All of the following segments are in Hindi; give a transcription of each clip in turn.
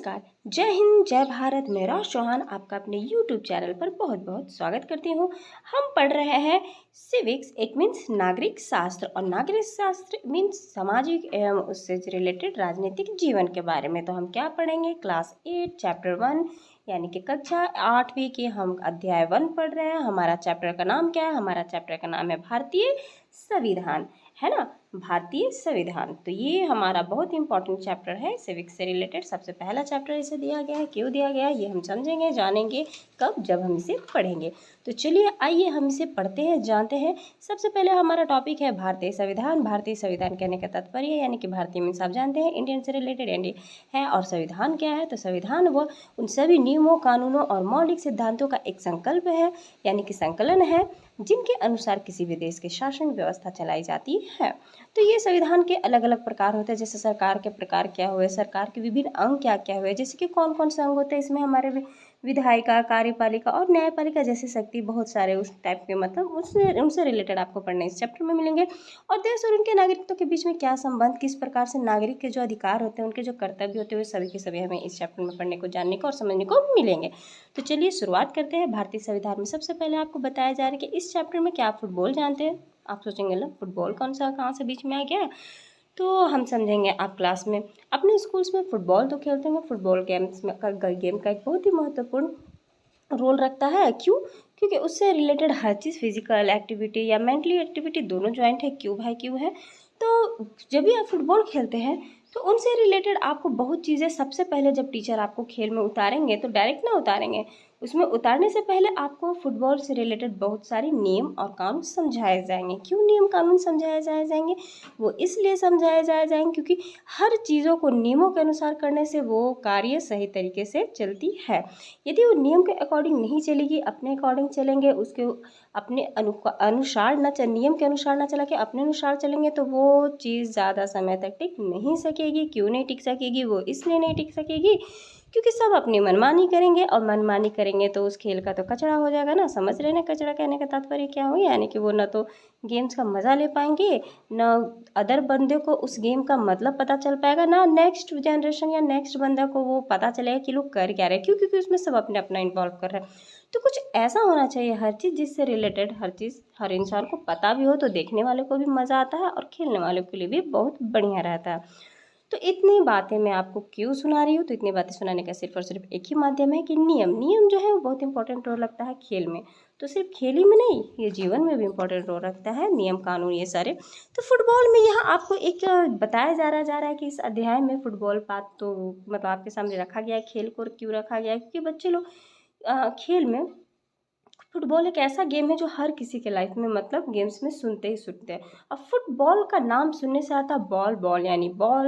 नमस्कार। जय हिंद, जय भारत। मैं राज चौहान आपका अपने YouTube चैनल पर बहुत बहुत स्वागत करती हूँ। हम पढ़ रहे हैं सिविक्स, इट मीन्स नागरिक शास्त्र, और नागरिक शास्त्र मीन्स सामाजिक एवं उससे रिलेटेड राजनीतिक जीवन के बारे में। तो हम क्या पढ़ेंगे? क्लास 8 चैप्टर 1 यानी कि कक्षा 8वीं के हम अध्याय 1 पढ़ रहे हैं। हमारा चैप्टर का नाम क्या है? हमारा चैप्टर का नाम है भारतीय संविधान, है ना। भारतीय संविधान। तो ये हमारा बहुत इंपॉर्टेंट चैप्टर है सिविक्स से रिलेटेड। सबसे पहला चैप्टर इसे दिया गया है। क्यों दिया गया है ये हम समझेंगे, जानेंगे कब, जब हम इसे पढ़ेंगे। तो चलिए आइए हम इसे पढ़ते हैं, जानते हैं। सबसे पहले हमारा टॉपिक है भारतीय संविधान। भारतीय संविधान कहने का तात्पर्य यानी कि भारतीय मीन्स आप जानते हैं इंडियन से रिलेटेड है। और संविधान क्या है? तो संविधान वो उन सभी नियमों, कानूनों और मौलिक सिद्धांतों का एक संकल्प है, यानी कि संकलन है, जिनके अनुसार किसी भी देश की शासन व्यवस्था चलाई जाती है। तो ये संविधान के अलग अलग प्रकार होते हैं। जैसे सरकार के प्रकार क्या हुए, सरकार के विभिन्न अंग क्या क्या हुए, जैसे कि कौन कौन से अंग होते हैं इसमें? हमारे विधायिका, कार्यपालिका और न्यायपालिका जैसी शक्ति, बहुत सारे उस टाइप के, मतलब उससे उनसे रिलेटेड आपको पढ़ने इस चैप्टर में मिलेंगे। और देश और उनके नागरिकों के बीच में क्या संबंध, किस प्रकार से नागरिक के जो अधिकार होते हैं, उनके जो कर्तव्य होते हैं, सभी के सभी हमें इस चैप्टर में पढ़ने को, जानने को और समझने को मिलेंगे। तो चलिए शुरुआत करते हैं। भारतीय संविधान में सबसे पहले आपको बताया जा रहा है कि इस चैप्टर में क्या आप फुटबॉल जानते हैं? आप सोचेंगे लो फुटबॉल कौन सा, कहाँ से बीच में आ गया? तो हम समझेंगे। आप क्लास में अपने स्कूल्स में फुटबॉल तो खेलते होंगे। फुटबॉल गेम्स में गेम का एक बहुत ही महत्वपूर्ण रोल रखता है। क्यों? क्योंकि उससे रिलेटेड हर चीज़, फिजिकल एक्टिविटी या मेंटली एक्टिविटी दोनों ज्वाइंट है। क्यों भाई, क्यों है? तो जब भी आप फुटबॉल खेलते हैं तो उनसे रिलेटेड आपको बहुत चीज़ें, सबसे पहले जब टीचर आपको खेल में उतारेंगे तो डायरेक्ट ना उतारेंगे, उसमें उतारने से पहले आपको फुटबॉल से रिलेटेड बहुत सारे नियम और कानून समझाए जाएंगे। क्यों नियम कानून समझाए जाएंगे? वो इसलिए समझाए जाएंगे क्योंकि हर चीज़ों को नियमों के अनुसार करने से वो कार्य सही तरीके से चलती है। यदि वो नियम के अकॉर्डिंग नहीं चलेगी, अपने अकॉर्डिंग चलेंगे, उसके अपने अनुसार न चल, नियम के अनुसार न चला के अपने अनुसार चलेंगे, तो वो चीज़ ज़्यादा समय तक टिक नहीं सकेगी। क्यों नहीं टिक सकेगी? वो इसलिए नहीं टिक सकेगी क्योंकि सब अपनी मनमानी करेंगे, और मनमानी करेंगे तो उस खेल का तो कचरा हो जाएगा ना। समझ रहे ना कचरा कहने का तात्पर्य क्या हो? यानी कि वो न तो गेम्स का मज़ा ले पाएंगे, न अदर बंदे को उस गेम का मतलब पता चल पाएगा, ना नेक्स्ट जनरेशन या नेक्स्ट बंदा को वो पता चलेगा कि लोग कर क्या रहे हैं। क्यों? क्योंकि उसमें सब अपने अपना इन्वॉल्व कर रहे हैं। तो कुछ ऐसा होना चाहिए हर चीज़ जिससे रिलेटेड हर चीज़ हर इंसान को पता भी हो, तो देखने वाले को भी मज़ा आता है और खेलने वालों के लिए भी बहुत बढ़िया रहता है। तो इतनी बातें मैं आपको क्यों सुना रही हूँ? तो इतनी बातें सुनाने का सिर्फ और सिर्फ एक ही माध्यम है कि नियम जो है वो बहुत इंपॉर्टेंट रोल रखता है खेल में। तो सिर्फ खेल ही में नहीं, ये जीवन में भी इंपॉर्टेंट रोल रखता है, नियम कानून ये सारे। तो फुटबॉल में यहाँ आपको एक बताया जा रहा है कि इस अध्याय में फुटबॉल बात तो मतलब आपके सामने रखा गया है। खेल को क्यों रखा गया है? क्योंकि बच्चे लोग खेल में, फुटबॉल एक ऐसा गेम है जो हर किसी के लाइफ में, मतलब गेम्स में सुनते ही सुनते हैं। अब फुटबॉल का नाम सुनने से आता बॉल, बॉल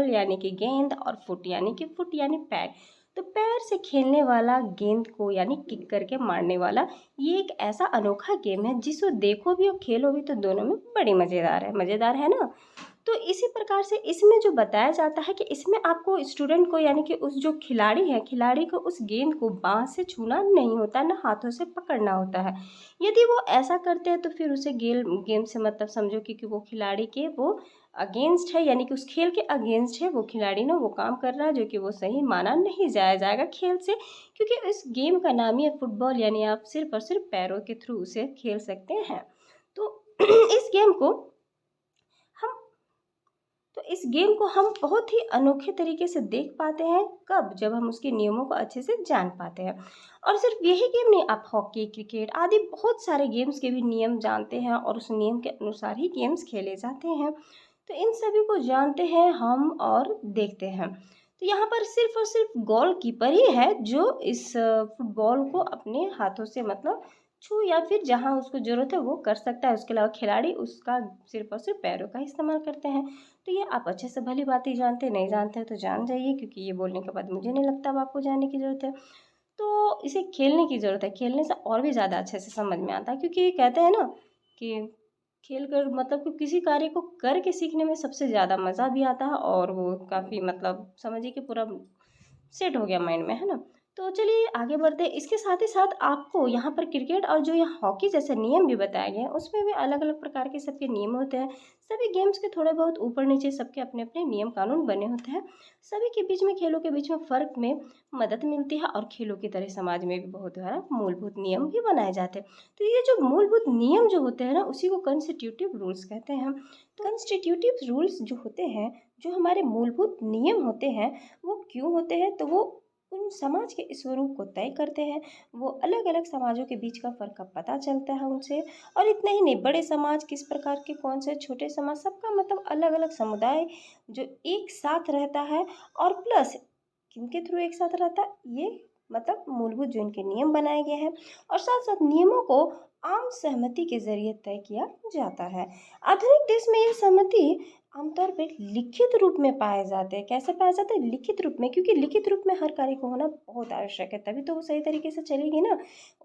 यानी कि गेंद, और फुट यानी कि फुट यानी पैर। तो पैर से खेलने वाला, गेंद को यानी किक करके मारने वाला, ये एक ऐसा अनोखा गेम है जिसको देखो भी और खेलो भी तो दोनों में बड़ी मज़ेदार है ना। तो इसी प्रकार से इसमें जो बताया जाता है कि इसमें आपको स्टूडेंट को, यानी कि उस जो खिलाड़ी है, खिलाड़ी को उस गेंद को बाँह से छूना नहीं होता, ना हाथों से पकड़ना होता है। यदि वो ऐसा करते हैं तो फिर उसे गेम से मतलब समझो कि वो खिलाड़ी के वो अगेंस्ट है, यानी कि उस खेल के अगेंस्ट है। वो खिलाड़ी ना वो काम कर रहा है जो कि वो सही माना नहीं जाएगा खेल से, क्योंकि इस गेम का नाम ही है फुटबॉल, यानी आप सिर्फ और सिर्फ पैरों के थ्रू उसे खेल सकते हैं। तो इस गेम को हम तो इस गेम को हम बहुत ही अनोखे तरीके से देख पाते हैं। कब? जब हम उसके नियमों को अच्छे से जान पाते हैं। और सिर्फ यही गेम नहीं, आप हॉकी, क्रिकेट आदि बहुत सारे गेम्स के भी नियम जानते हैं, और उस नियम के अनुसार ही गेम्स खेले जाते हैं। तो इन सभी को जानते हैं हम और देखते हैं। तो यहाँ पर सिर्फ और सिर्फ गोलकीपर ही है जो इस फुटबॉल को अपने हाथों से मतलब छू, या फिर जहाँ उसको ज़रूरत है वो कर सकता है। उसके अलावा खिलाड़ी उसका सिर्फ और सिर्फ पैरों का इस्तेमाल करते हैं। तो ये आप अच्छे से भली बात ही जानते हैं, नहीं जानते हैं तो जान जाइए, क्योंकि ये बोलने के बाद मुझे नहीं लगता अब आपको जानने की ज़रूरत है। तो इसे खेलने की ज़रूरत है, खेलने से और भी ज़्यादा अच्छे से समझ में आता है। क्योंकि कहते हैं ना कि खेल कर मतलब कि किसी कार्य को करके सीखने में सबसे ज़्यादा मज़ा भी आता है, और वो काफ़ी मतलब समझिए कि पूरा सेट हो गया माइंड में, है ना। तो चलिए आगे बढ़ते हैं। इसके साथ ही साथ आपको यहाँ पर क्रिकेट और जो यहाँ हॉकी जैसे नियम भी बताए गए हैं, उसमें भी अलग अलग प्रकार के सबके नियम होते हैं। सभी गेम्स के थोड़े बहुत ऊपर नीचे सबके अपने अपने नियम कानून बने होते हैं। सभी के बीच में, खेलों के बीच में फ़र्क में मदद मिलती है, और खेलों की तरह समाज में भी बहुत सारा मूलभूत नियम भी बनाए जाते हैं। तो ये जो मूलभूत नियम जो होते हैं ना, उसी को कॉन्स्टिट्यूटिव रूल्स कहते हैं हम। तो कॉन्स्टिट्यूटिव रूल्स जो होते हैं, जो हमारे मूलभूत नियम होते हैं, वो क्यों होते हैं? तो वो उन समाज के स्वरूप को तय करते हैं। वो अलग अलग समाजों के बीच का फ़र्क का पता चलता है उनसे। और इतना ही नहीं, बड़े समाज किस प्रकार के, कौन से छोटे समाज, सबका मतलब अलग अलग समुदाय जो एक साथ रहता है, और प्लस किनके थ्रू एक साथ रहता है, ये मतलब मूलभूत जो इनके नियम बनाए गए हैं। और साथ साथ नियमों को आम सहमति के जरिए तय किया जाता है। आधुनिक देश में ये सहमति आमतौर पे लिखित रूप में पाए जाते हैं। कैसे पाए जाते हैं? लिखित रूप में, क्योंकि लिखित रूप में हर कार्य को होना बहुत आवश्यक है, तभी तो वो सही तरीके से चलेगी ना।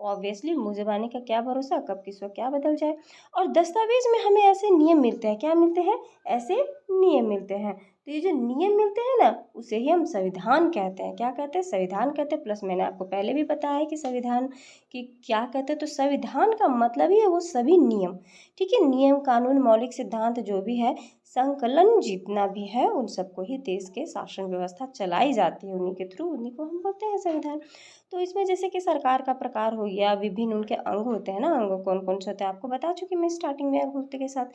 ऑब्वियसली मुँह ज़बानी का क्या भरोसा, कब किस वक्त क्या बदल जाए। और दस्तावेज में हमें ऐसे नियम मिलते हैं। क्या मिलते हैं? ऐसे नियम मिलते हैं। तो ये जो नियम मिलते हैं ना, उसे ही हम संविधान कहते हैं। क्या कहते हैं? संविधान कहते हैं। प्लस मैंने आपको पहले भी बताया है कि संविधान की क्या कहते हैं। तो संविधान का मतलब ही है वो सभी नियम। ठीक है, नियम कानून मौलिक सिद्धांत जो भी है, संकलन जितना भी है, उन सबको ही देश के शासन व्यवस्था चलाई जाती है उन्हीं के थ्रू, उन्हीं को हम बोलते हैं संविधान। तो इसमें जैसे कि सरकार का प्रकार हो गया, विभिन्न उनके अंग होते हैं ना, अंग कौन कौन से होते हैं आपको बता चुकी मैं स्टार्टिंग में होते के साथ,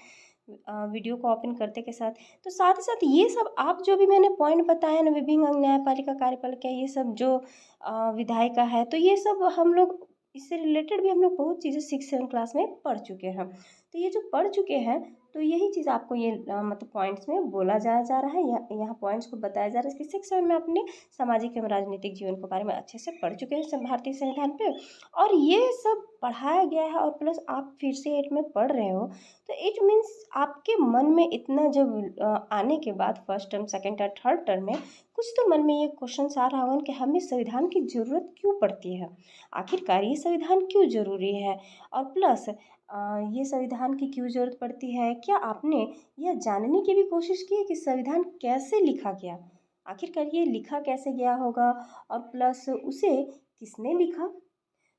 वीडियो को ओपन करते के साथ। तो साथ ही साथ ये सब आप जो भी मैंने पॉइंट बताया ना, विभिन्न अंग, न्यायपालिका, कार्यपालिका, ये सब जो विधायिका है, तो ये सब हम लोग, इससे रिलेटेड भी हम लोग बहुत चीज़ें 6-7 क्लास में पढ़ चुके हैं। तो ये जो पढ़ चुके हैं, तो यही चीज़ आपको ये मतलब पॉइंट्स में बोला जा रहा है, यहाँ पॉइंट्स को बताया जा रहा है। इसके 6-7 में अपने सामाजिक एवं राजनीतिक जीवन के बारे में अच्छे से पढ़ चुके हैं भारतीय संविधान पे। और ये सब पढ़ाया गया है, और प्लस आप फिर से 8 में पढ़ रहे हो, तो इट मीन्स आपके मन में इतना जब आने के बाद first term, second term, third term में कुछ तो मन में ये क्वेश्चन आ रहा होगा कि हमें संविधान की ज़रूरत क्यों पड़ती है, आखिरकार ये संविधान क्यों ज़रूरी है, और प्लस ये संविधान की क्यों ज़रूरत पड़ती है। क्या आपने यह जानने की भी कोशिश की है कि संविधान कैसे लिखा गया, आखिरकार ये लिखा कैसे गया होगा, और प्लस उसे किसने लिखा।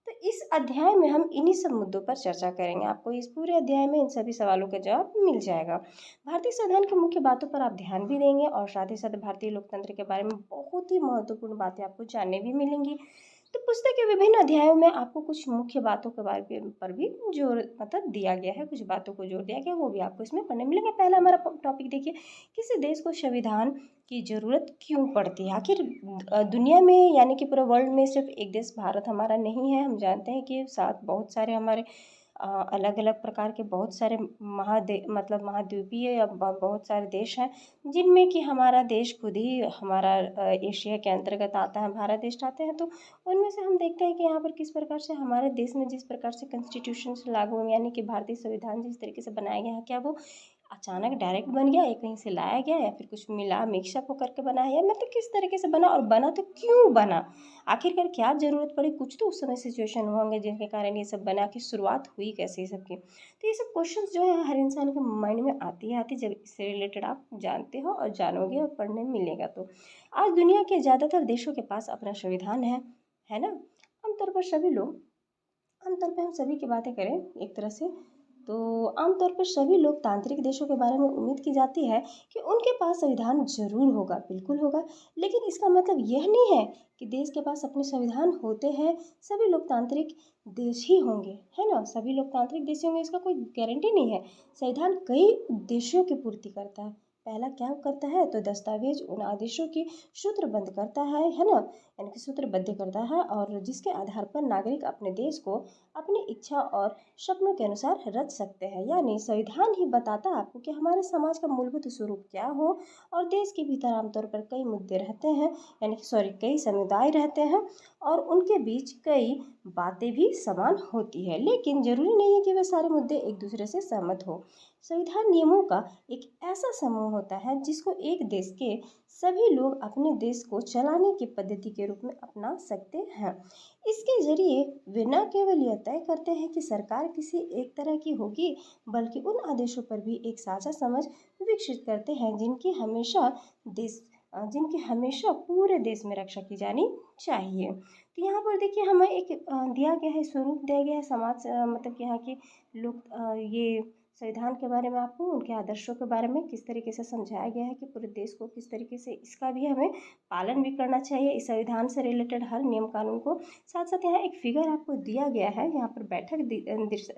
तो इस अध्याय में हम इन्हीं सब मुद्दों पर चर्चा करेंगे। आपको इस पूरे अध्याय में इन सभी सवालों का जवाब मिल जाएगा। भारतीय संविधान की मुख्य बातों पर आप ध्यान भी देंगे, और साथ ही साथ भारतीय लोकतंत्र के बारे में बहुत ही महत्वपूर्ण बातें आपको जानने भी मिलेंगी। तो पुस्तक के विभिन्न अध्यायों में आपको कुछ मुख्य बातों के बारे पर भी जोर मतलब दिया गया है, कुछ बातों को जोर दिया गया, वो भी आपको इसमें पढ़ने मिलेगा। पहला हमारा टॉपिक देखिए, किसी देश को संविधान की ज़रूरत क्यों पड़ती है। आखिर दुनिया में, यानी कि पूरे वर्ल्ड में सिर्फ एक देश भारत हमारा नहीं है। हम जानते हैं कि साथ बहुत सारे हमारे अलग अलग प्रकार के बहुत सारे मतलब महाद्वीपीय या बहुत सारे देश हैं, जिनमें कि हमारा देश खुद ही हमारा एशिया के अंतर्गत आता है, भारत देश आते हैं। तो उनमें से हम देखते हैं कि यहाँ पर किस प्रकार से हमारे देश में जिस प्रकार से कॉन्स्टिट्यूशन लागू हुए, यानी कि भारतीय संविधान जिस तरीके से बनाया गया है, क्या वो अचानक डायरेक्ट बन गया, या कहीं से लाया गया, या फिर कुछ मिला मिक्सअप होकर के बना है, या मतलब किस तरीके से बना, और बना तो क्यों बना, आखिरकार क्या ज़रूरत पड़ी। कुछ तो उस समय सिचुएशन होंगे जिनके कारण ये सब बना, की शुरुआत हुई कैसे सबकी। तो ये सब क्वेश्चंस जो है हर इंसान के माइंड में आती है आती, जब इससे रिलेटेड आप जानते हो और जानोगे और पढ़ने मिलेगा। तो आज दुनिया के ज़्यादातर देशों के पास अपना संविधान है ना। आमतौर पर सभी लोग, आमतौर पे हम सभी की बातें करें एक तरह से, तो आमतौर पर सभी लोकतांत्रिक देशों के बारे में उम्मीद की जाती है कि उनके पास संविधान जरूर होगा, बिल्कुल होगा। लेकिन इसका मतलब यह नहीं है कि देश के पास अपने संविधान होते हैं सभी लोकतांत्रिक देश ही होंगे, है ना। सभी लोकतांत्रिक देश होंगे इसका कोई गारंटी नहीं है। संविधान कई उद्देश्यों की पूर्ति करता है। पहला क्या करता है, तो दस्तावेज उन आदेशों की सूत्रबद्ध करता है ना, यानी कि सूत्रबद्ध करता है, और जिसके आधार पर नागरिक अपने देश को अपनी इच्छा और सपनों के अनुसार रच सकते हैं। यानी संविधान ही बताता है आपको कि हमारे समाज का मूलभूत स्वरूप क्या हो। और देश के भीतर आमतौर पर कई मुद्दे रहते हैं, यानी कि कई समुदाय रहते हैं, और उनके बीच कई बातें भी समान होती है, लेकिन जरूरी नहीं है कि वे सारे मुद्दे एक दूसरे से सहमत हो। संविधान नियमों का एक ऐसा समूह होता है जिसको एक देश के सभी लोग अपने देश को चलाने की पद्धति के रूप में अपना सकते हैं। इसके जरिए वे न केवल यह तय करते हैं कि सरकार किसी एक तरह की होगी, बल्कि उन आदेशों पर भी एक साझा समझ विकसित करते हैं जिनकी हमेशा देश जिनकी हमेशा पूरे देश में रक्षा की जानी चाहिए। तो यहाँ पर देखिए हमें एक दिया गया है, स्वरूप दिया गया है समाज मतलब कि यहाँ की लोग ये संविधान के बारे में आपको उनके आदर्शों के बारे में किस तरीके से समझाया गया है कि पूरे देश को किस तरीके से इसका भी हमें पालन भी करना चाहिए, इस संविधान से रिलेटेड हर नियम कानून को। साथ साथ यहाँ एक फिगर आपको दिया गया है, यहाँ पर बैठक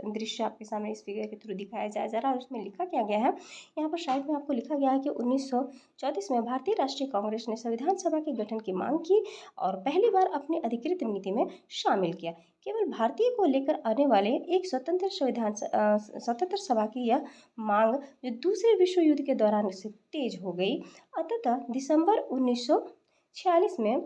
दृश्य आपके सामने इस फिगर के थ्रू दिखाया जाए जरा, और उसमें लिखा क्या गया है। यहाँ पर साइड में आपको लिखा गया है कि 1934 में भारतीय राष्ट्रीय कांग्रेस ने संविधान सभा के गठन की मांग की और पहली बार अपनी अधिकृत नीति में शामिल किया। केवल भारतीय को लेकर आने वाले एक स्वतंत्र सभा की यह मांग जो दूसरे विश्व युद्ध के दौरान से तेज हो गई। अतः दिसंबर 1946 में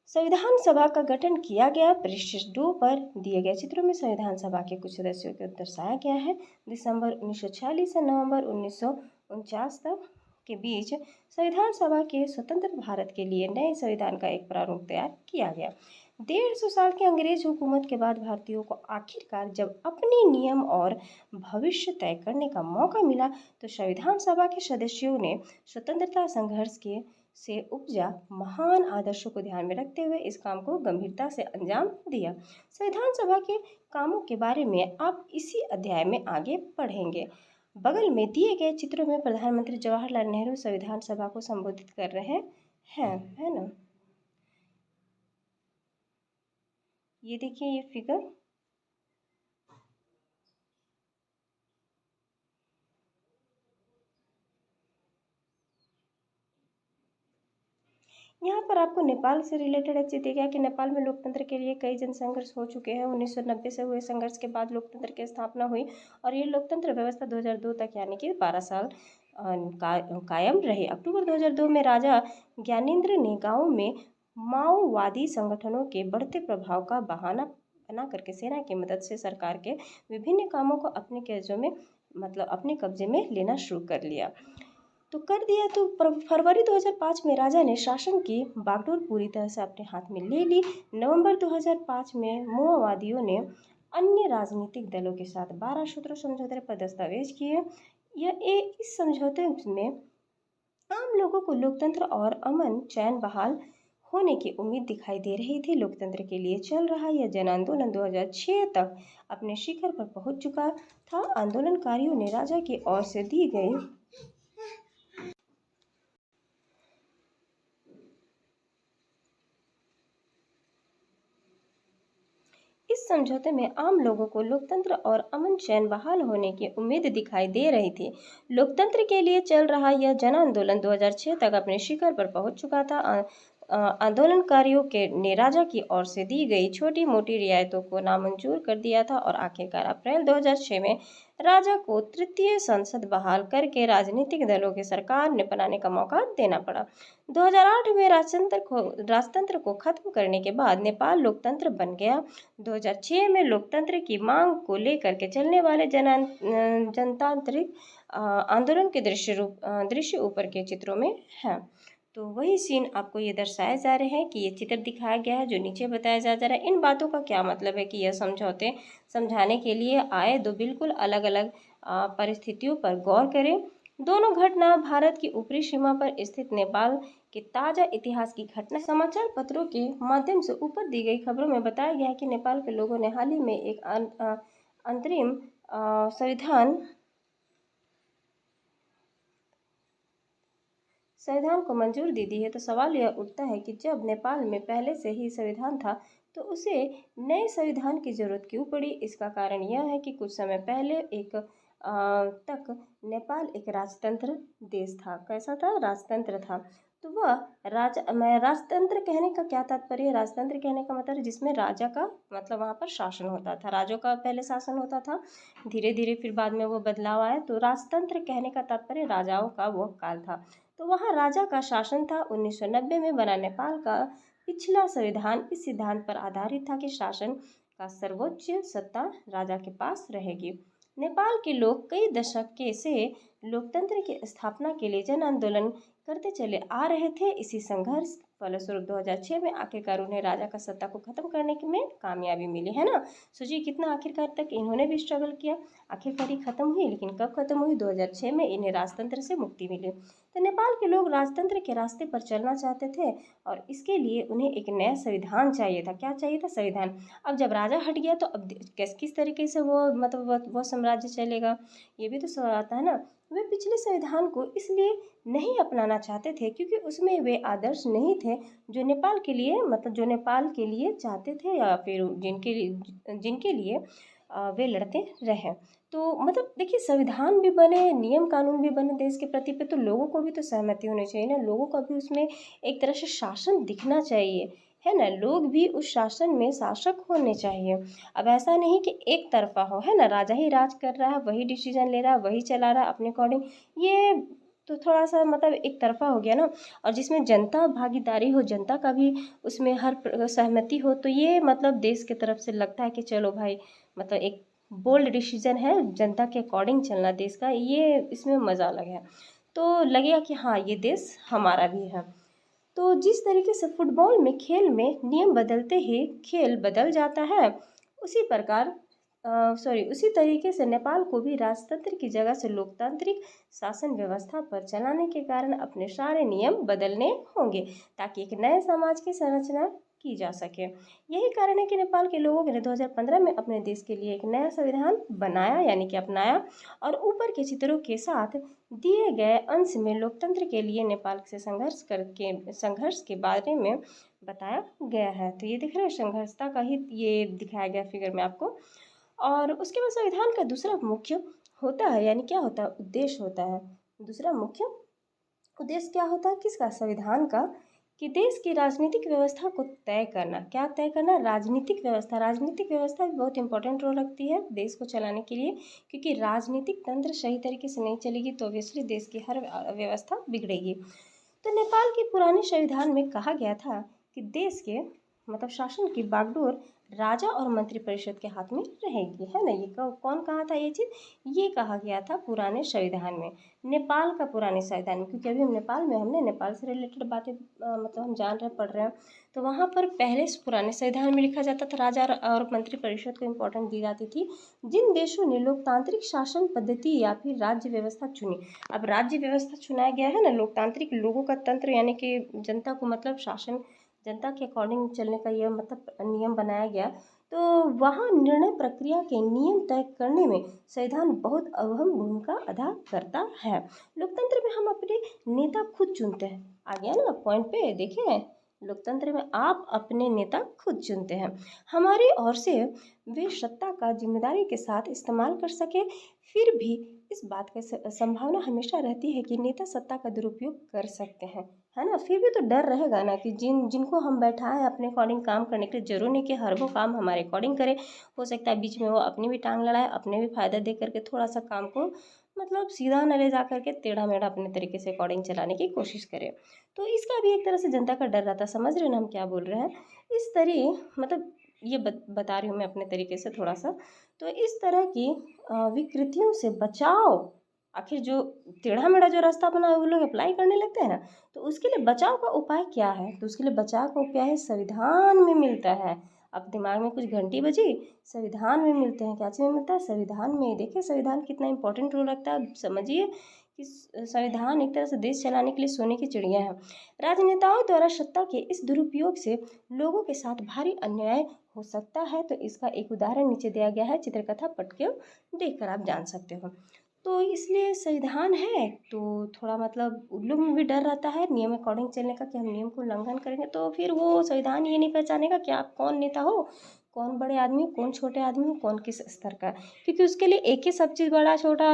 संविधान सभा का गठन किया गया। पृष्ठ 2 पर दिए गए चित्रों में संविधान सभा के कुछ सदस्यों को दर्शाया गया है। दिसंबर 1946 से नवंबर 1949 तक के बीच संविधान सभा के स्वतंत्र भारत के लिए नए संविधान का एक प्रारूप तैयार किया गया। 150 साल की अंग्रेज हुकूमत के बाद भारतीयों को आखिरकार जब अपने नियम और भविष्य तय करने का मौका मिला तो संविधान सभा के सदस्यों ने स्वतंत्रता संघर्ष के से उपजा महान आदर्शों को ध्यान में रखते हुए इस काम को गंभीरता से अंजाम दिया। संविधान सभा के कामों के बारे में आप इसी अध्याय में आगे पढ़ेंगे। बगल में दिए गए चित्रों में प्रधानमंत्री जवाहरलाल नेहरू संविधान सभा को संबोधित कर रहे हैं, है ना। ये देखिए ये फिगर, यहाँ पर आपको नेपाल से रिलेटेड एक चीज देखा कि नेपाल में लोकतंत्र के लिए कई जन संघर्ष हो चुके हैं। 1990 से हुए संघर्ष के बाद लोकतंत्र की स्थापना हुई और ये लोकतंत्र व्यवस्था 2002 तक यानी कि 12 साल कायम रहे। अक्टूबर 2002 में राजा ज्ञानेंद्र ने गाँव में माओवादी संगठनों के बढ़ते प्रभाव का बहाना बना करके सेना की मदद से सरकार के विभिन्न कामों को अपने कब्जे में लेना शुरू कर लिया। तो कर दिया तो फरवरी 2005 में राजा ने शासन की बागडोर पूरी तरह से अपने हाथ में ले ली। नवंबर 2005 में माओवादियों ने अन्य राजनीतिक दलों के साथ 12 सूत्रों समझौते पर दस्तावेज किए। इस समझौते में आम लोगों को लोकतंत्र और अमन चैन बहाल होने की उम्मीद दिखाई दे रही थी। लोकतंत्र के लिए चल रहा यह जन आंदोलन 2006 तक अपने शिखर पर पहुंच चुका था। आंदोलनकारियों ने राजा की ओर से दी गई इस समझौते में आम लोगों को लोकतंत्र और अमन चैन बहाल होने की उम्मीद दिखाई दे रही थी। लोकतंत्र के लिए चल रहा यह जन आंदोलन 2006 तक अपने शिखर पर पहुंच चुका था। आंदोलनकारियों ने राजा की ओर से दी गई छोटी मोटी रियायतों को नामंजूर कर दिया था और आखिरकार अप्रैल 2006 में राजा को तृतीय संसद बहाल करके राजनीतिक दलों की सरकार ने बनाने का मौका देना पड़ा। 2008 में राजतंत्र को खत्म करने के बाद नेपाल लोकतंत्र बन गया। 2006 में लोकतंत्र की मांग को लेकर के चलने वाले जनतांत्रिक आंदोलन के दृश्य ऊपर के चित्रों में है। तो वही सीन आपको ये दर्शाए जा रहे हैं कि ये चित्र दिखाया गया है जो नीचे बताया जा रहा है। इन बातों का क्या मतलब है कि यह समझौते समझाने के लिए आए दो बिल्कुल अलग अलग परिस्थितियों पर गौर करें। दोनों घटना भारत की ऊपरी सीमा पर स्थित नेपाल के ताज़ा इतिहास की घटना। समाचार पत्रों के माध्यम से ऊपर दी गई खबरों में बताया गया है कि नेपाल के लोगों ने हाल ही में एक अंतरिम संविधान को मंजूरी दे दी है। तो सवाल यह उठता है कि जब नेपाल में पहले से ही संविधान था तो उसे नए संविधान की जरूरत क्यों पड़ी। इसका कारण यह है कि कुछ समय पहले तक नेपाल एक राजतंत्र देश था। कैसा था? राजतंत्र था। तो वह राजतंत्र कहने का क्या तात्पर्य? राजतंत्र कहने का मतलब जिसमें राजा का मतलब वहाँ पर शासन होता था, राजों का पहले शासन होता था, धीरे धीरे फिर बाद में वो बदलाव आया। तो राजतंत्र कहने का तात्पर्य राजाओं का वो काल था। तो वहाँ राजा का शासन था। 1990 में बना नेपाल का पिछला संविधान इस सिद्धांत पर आधारित था कि शासन का सर्वोच्च सत्ता राजा के पास रहेगी। नेपाल के लोग कई दशक से लोकतंत्र की स्थापना के लिए जन आंदोलन करते चले आ रहे थे। इसी संघर्ष फलस्वरूप 2006 में आखिरकार उन्हें राजा का सत्ता को खत्म करने में कामयाबी मिली, है ना। सोचिए कितना आखिरकार तक इन्होंने भी स्ट्रगल किया, आखिरकार ही खत्म हुई। लेकिन कब खत्म हुई? 2006 में इन्हें राजतंत्र से मुक्ति मिली। तो नेपाल के लोग राजतंत्र के रास्ते पर चलना चाहते थे और इसके लिए उन्हें एक नया संविधान चाहिए था। क्या चाहिए था? संविधान। अब जब राजा हट गया तो अब किस तरीके से वो मतलब वो साम्राज्य चलेगा, ये भी तो सवाल आता है ना। वे पिछले संविधान को इसलिए नहीं अपनाना चाहते थे क्योंकि उसमें वे आदर्श नहीं थे जो नेपाल के लिए मतलब जो नेपाल के लिए चाहते थे या फिर जिनके लिए वे लड़ते रहे। तो मतलब देखिए संविधान भी बने, नियम कानून भी बने देश के प्रति पे, तो लोगों को भी तो सहमति होनी चाहिए ना, लोगों को भी उसमें एक तरह से शासन दिखना चाहिए, है ना। लोग भी उस शासन में शासक होने चाहिए। अब ऐसा नहीं कि एक तरफा हो, है ना, राजा ही राज कर रहा है, वही डिसीजन ले रहा है, वही चला रहा है अपने अकॉर्डिंग, ये तो थोड़ा सा मतलब एक तरफा हो गया ना। और जिसमें जनता भागीदारी हो, जनता का भी उसमें हर सहमति हो, तो ये मतलब देश की तरफ से लगता है कि चलो भाई मतलब एक बोल्ड डिसीजन है, जनता के अकॉर्डिंग चलना देश का, ये इसमें मज़ा अलग है। तो लगेगा कि हाँ ये देश हमारा भी है। तो जिस तरीके से फुटबॉल में खेल में नियम बदलते ही खेल बदल जाता है, उसी प्रकार उसी तरीके से नेपाल को भी राजतंत्र की जगह से लोकतांत्रिक शासन व्यवस्था पर चलाने के कारण अपने सारे नियम बदलने होंगे ताकि एक नए समाज की संरचना की जा सके। यही कारण है कि नेपाल के लोगों ने 2015 में अपने देश के लिए एक नया संविधान बनाया यानी कि अपनाया और ऊपर के चित्रों के साथ दिए गए अंश में लोकतंत्र के लिए नेपाल से संघर्ष के बारे में बताया गया है। तो ये दिख रहा है संघर्षता का ही ये दिखाया गया फिगर में आपको। और उसके बाद संविधान का दूसरा मुख्य होता है यानी क्या होता है? उद्देश्य होता है। दूसरा मुख्य उद्देश्य क्या होता है किसका? संविधान का, कि देश की राजनीतिक व्यवस्था को तय करना। क्या तय करना? राजनीतिक व्यवस्था। राजनीतिक व्यवस्था भी बहुत इंपॉर्टेंट रोल रखती है देश को चलाने के लिए, क्योंकि राजनीतिक तंत्र सही तरीके से नहीं चलेगी तो ऑब्वियसली देश की हर व्यवस्था बिगड़ेगी। तो नेपाल के पुराने संविधान में कहा गया था कि देश के मतलब शासन की बागडोर राजा और मंत्रिपरिषद के हाथ में रहेगी, है ना। ये कौन कहा था ये चीज़? ये कहा गया था पुराने संविधान में, नेपाल का पुराने संविधान में, क्योंकि अभी हम नेपाल में, हमने नेपाल से रिलेटेड बातें मतलब हम जान रहे पढ़ रहे हैं। तो वहाँ पर पहले पुराने संविधान में लिखा जाता था राजा और मंत्रिपरिषद को इम्पोर्टेंस दी जाती थी। जिन देशों ने लोकतांत्रिक शासन पद्धति या फिर राज्य व्यवस्था चुनी, अब राज्य व्यवस्था चुनाया गया है ना, लोकतांत्रिक लोगों का तंत्र यानी कि जनता को मतलब शासन जनता के अकॉर्डिंग चलने का यह मतलब नियम बनाया गया। तो वहाँ निर्णय प्रक्रिया के नियम तय करने में संविधान बहुत अहम भूमिका अदा करता है। लोकतंत्र में हम अपने नेता खुद चुनते हैं। आ गया ना पॉइंट पे, देखें लोकतंत्र में आप अपने नेता खुद चुनते हैं। हमारी ओर से वे सत्ता का जिम्मेदारी के साथ इस्तेमाल कर सके, फिर भी इस बात की संभावना हमेशा रहती है कि नेता सत्ता का दुरुपयोग कर सकते हैं, है ना। फिर भी तो डर रहेगा ना कि जिनको हम बैठाए अपने अकॉर्डिंग काम करने के लिए, जरूर नहीं कि हर वो काम हमारे अकॉर्डिंग करे। हो सकता है बीच में वो अपनी भी टांग लड़ाए, अपने भी फायदा दे करके थोड़ा सा काम को मतलब सीधा न ले जा करके टेढ़ा मेढ़ा अपने तरीके से अकॉर्डिंग चलाने की कोशिश करे। तो इसका भी एक तरह से जनता का डर रहता है। समझ रहे हो ना हम क्या बोल रहे हैं? इस तरह मतलब ये बता रही हूँ मैं अपने तरीके से थोड़ा सा। तो इस तरह की विकृतियों से बचाव, आखिर जो टेढ़ा मेढ़ा जो रास्ता अपना वो लोग अप्लाई करने लगते हैं ना, तो उसके लिए बचाव का उपाय क्या है? तो उसके लिए बचाव का उपाय है संविधान में मिलता है। अब दिमाग में कुछ घंटी बजी, संविधान में मिलते हैं। क्या चीज़ में मिलता है? संविधान में। देखिए संविधान कितना इंपॉर्टेंट रोल रखता है। समझिए कि संविधान एक तरह से देश चलाने के लिए सोने की चिड़िया है। राजनेताओं द्वारा सत्ता के इस दुरुपयोग से लोगों के साथ भारी अन्याय हो सकता है। तो इसका एक उदाहरण नीचे दिया गया है, चित्रकथा पढ़ के देखकर आप जान सकते हो। तो इसलिए संविधान है तो थोड़ा मतलब उन लोग में भी डर रहता है नियम अकॉर्डिंग चलने का, कि हम नियम को उल्लंघन करेंगे तो फिर वो संविधान ये नहीं पहचानेगा कि आप कौन नेता हो, कौन बड़े आदमी हो, कौन छोटे आदमी हो, कौन किस स्तर का। क्योंकि उसके लिए एक ही सब चीज़ बड़ा छोटा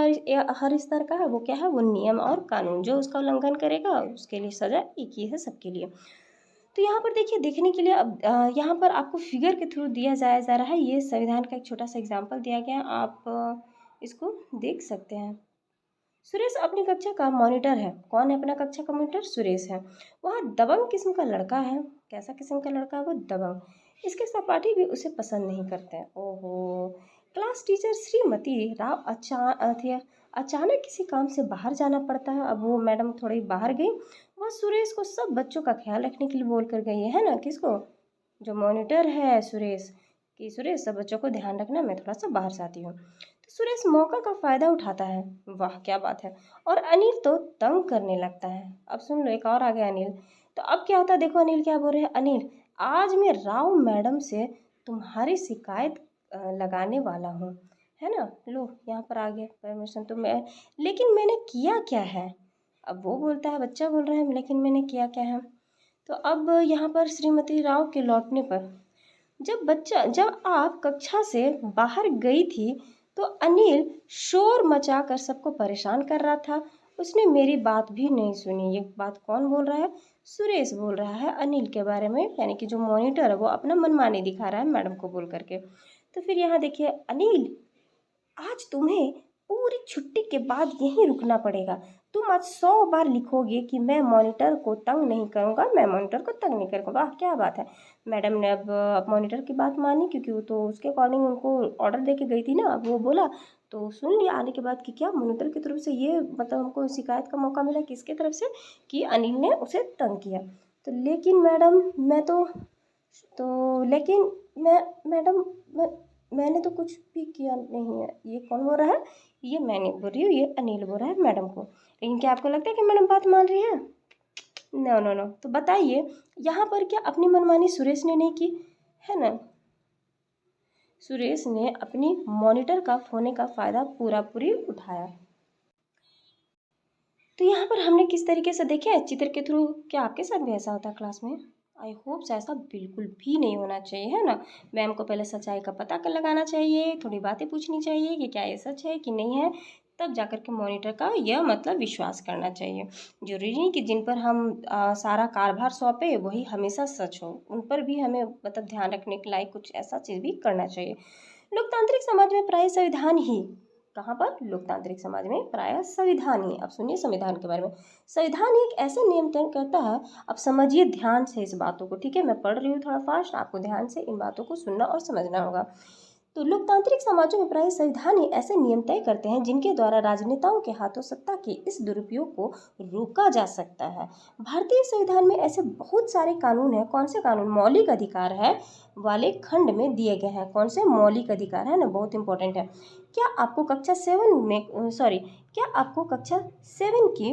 हर स्तर का है। वो क्या है? वो नियम और कानून। जो उसका उल्लंघन करेगा उसके लिए सज़ा एक ही है सबके लिए। तो यहाँ पर देखिए देखने के लिए अब यहाँ पर आपको फिगर के थ्रू दिया जा रहा है। ये संविधान का एक छोटा सा एग्जाम्पल दिया गया है, आप इसको देख सकते हैं। सुरेश अपनी कक्षा का मॉनिटर है। कौन है अपना कक्षा का मॉनिटर? सुरेश है। वह दबंग किस्म का लड़का है। कैसा किस्म का लड़का है वो? दबंग। इसके सहपाठी भी उसे पसंद नहीं करते हैं। ओहो। क्लास टीचर श्रीमती राव अचानक किसी काम से बाहर जाना पड़ता है। अब वो मैडम थोड़ी बाहर गई, वो सुरेश को सब बच्चों का ख्याल रखने के लिए बोल कर गई है ना, किसको, जो मॉनिटर है सुरेश, कि सुरेश सब बच्चों को ध्यान रखना, मैं थोड़ा सा बाहर से आती हूँ। तो सुरेश मौका का फ़ायदा उठाता है। वाह क्या बात है। और अनिल तो तंग करने लगता है। अब सुन लो, एक और आ गया अनिल। तो अब क्या होता है, देखो अनिल क्या बोल रहे हैं। अनिल, आज मैं राव मैडम से तुम्हारी शिकायत लगाने वाला हूँ, है ना। लो यहाँ पर आ गया परमिशन, तो मैं, लेकिन मैंने किया क्या है। अब वो बोलता है, बच्चा बोल रहा है, लेकिन मैंने किया क्या है। तो अब यहाँ पर श्रीमती राव के लौटने पर, जब आप कक्षा से बाहर गई थी तो अनिल शोर मचाकर सबको परेशान कर रहा था। उसने मेरी बात भी नहीं सुनी। ये बात कौन बोल रहा है, सुरेश बोल रहा है अनिल के बारे में, यानी कि जो मॉनिटर है वो अपना मनमानी दिखा रहा है मैडम को बोल करके। तो फिर यहाँ देखिए, अनिल, आज तुम्हें पूरी छुट्टी के बाद यहीं रुकना पड़ेगा। तुम आज 100 बार लिखोगे कि मैं मॉनिटर को तंग नहीं करूँगा, मैं मॉनिटर को तंग नहीं करूँगा। वाह क्या बात है। मैडम ने अब मॉनिटर की बात मानी, क्योंकि वो तो उसके अकॉर्डिंग उनको ऑर्डर दे के गई थी ना। अब वो बोला तो सुन लिया आने के बाद कि क्या मॉनिटर की तरफ से ये मतलब हमको शिकायत का मौका मिला, किसके तरफ से, कि अनिल ने उसे तंग किया। तो लेकिन मैडम मैं तो लेकिन मैं मैडम मैं मैंने तो कुछ भी किया नहीं है। ये कौन बोल रहा है, ये मैं नहीं बोल रही हूँ, ये अनिल बोल रहा है मैडम को। लेकिन क्या आपको लगता है कि मैडम बात मान रही है। नो नो नो, तो बताइए यहाँ पर क्या अपनी मनमानी सुरेश ने नहीं की, है ना। सुरेश ने अपनी मॉनिटर का होने का फ़ायदा पूरा पूरी उठाया। तो यहाँ पर हमने किस तरीके से देखे हैं चित्र के थ्रू, क्या आपके साथ भी ऐसा होता है क्लास में। आई होप ऐसा बिल्कुल भी नहीं होना चाहिए, है ना। मैम को पहले सच्चाई का पता कर लगाना चाहिए, थोड़ी बातें पूछनी चाहिए कि क्या ये सच है कि नहीं है, तब जाकर के मॉनिटर का यह मतलब विश्वास करना चाहिए। जरूरी नहीं कि जिन पर हम सारा कारभार सौंपे वही हमेशा सच हो, उन पर भी हमें मतलब ध्यान रखने के लायक कुछ ऐसा चीज़ भी करना चाहिए। लोकतांत्रिक समाज में प्राय संविधान ही, कहाँ पर, लोकतांत्रिक समाज में प्रायः संविधान ही, अब सुनिए संविधान के बारे में। संविधान एक ऐसे नियम तय करता है, अब समझिए ध्यान से इस बातों को, ठीक है, मैं पढ़ रही हूँ थोड़ा फास्ट, आपको ध्यान से इन बातों को सुनना और समझना होगा। तो लोकतांत्रिक समाजों में प्राय संविधान ही ऐसे नियम तय करते हैं जिनके द्वारा राजनेताओं के हाथों सत्ता के इस दुरुपयोग को रोका जा सकता है। भारतीय संविधान में ऐसे बहुत सारे कानून हैं। कौन से कानून, मौलिक अधिकार है वाले खंड में दिए गए हैं। कौन से मौलिक अधिकार है ना, बहुत इंपॉर्टेंट है। क्या आपको कक्षा 7 में क्या आपको कक्षा 7 की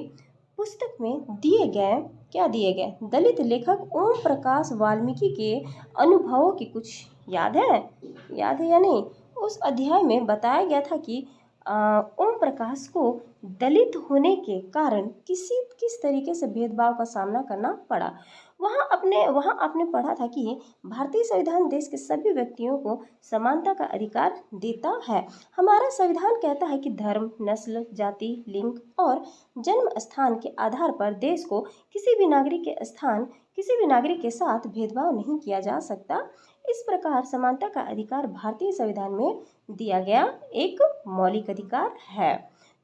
पुस्तक में दिए गए, क्या दिए गए, दलित लेखक ओम प्रकाश वाल्मीकि के अनुभवों की कुछ याद है, याद है या नहीं। उस अध्याय में बताया गया था कि ओम प्रकाश को दलित होने के कारण किस तरीके से भेदभाव का सामना करना पड़ा। वहाँ आपने पढ़ा था कि भारतीय संविधान देश के सभी व्यक्तियों को समानता का अधिकार देता है। हमारा संविधान कहता है कि धर्म, नस्ल, जाति, लिंग और जन्म स्थान के आधार पर देश को किसी भी नागरिक के साथ भेदभाव नहीं किया जा सकता। इस प्रकार समानता का अधिकार भारतीय संविधान में दिया गया एक मौलिक अधिकार है।